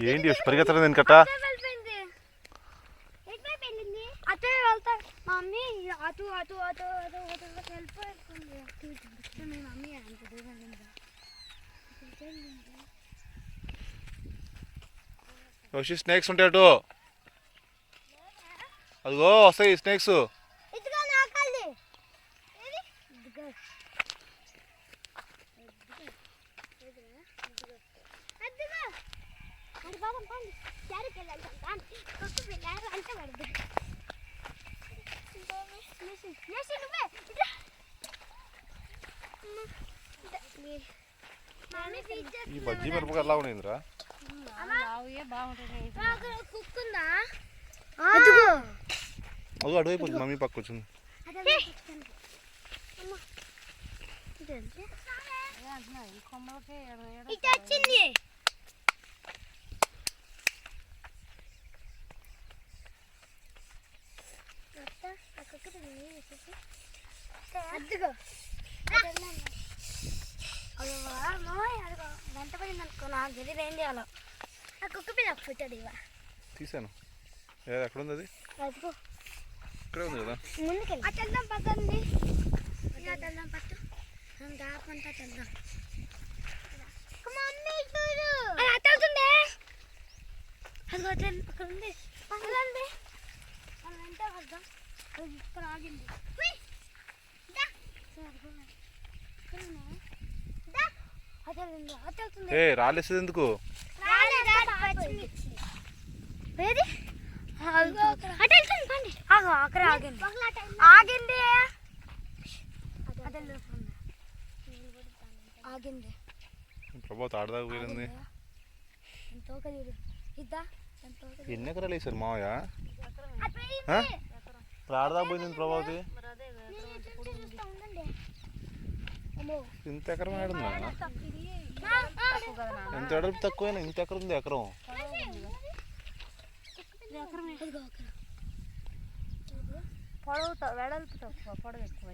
ఏంటి పరిగెత్తలేదు ఎందుకట? వచ్చి స్నేక్స్ ఉంటాయి అటు. అదిగో వస్తాయి స్నేక్స్. ఈ బజ్జీ మిరపకాయ ఎలా ఉన్నాయిందిరా? అదో అటువైపు మమ్మీ పక్క వచ్చింది. గంట పడింది అనుకో, నాకు తెలియదు ఏం చేయాలో. ఆ కుక్క పిల్ల పుట్టాడు ఇవా తీసాను. ఎక్కడ ఉంది అది? ఇక్కడే ఉంది కదా. ముందుకెళ్ళి అటు వెళ్దాం, పదండి. అటు వెళ్దాం, పట్టు దాపంతా వెళ్దాం. మమ్మీ చూడు, అటు వెళ్తుండే. అది అక్కడ ఉంది. పదండి, మనం ఎంత వద్దాం. అది ఇక్కడ ఆగింది. ఏ రాలేసేది ఎందుకు? ప్రభాత్ ఆడదాకా పోయింది. ఎన్ని ఎకరాలు వేసారు మావయ్య? ఇప్పుడు ఆడదాకా పోయింది ప్రభావతి. ఇంత ఎకరం ఆడుందా? ఎంత ఎడల్పు తక్కువైనా ఇంత ఎకరం ఉంది. ఎకరం పొడవు వెడల్పు తక్కువ, పొడవు ఎక్కువ.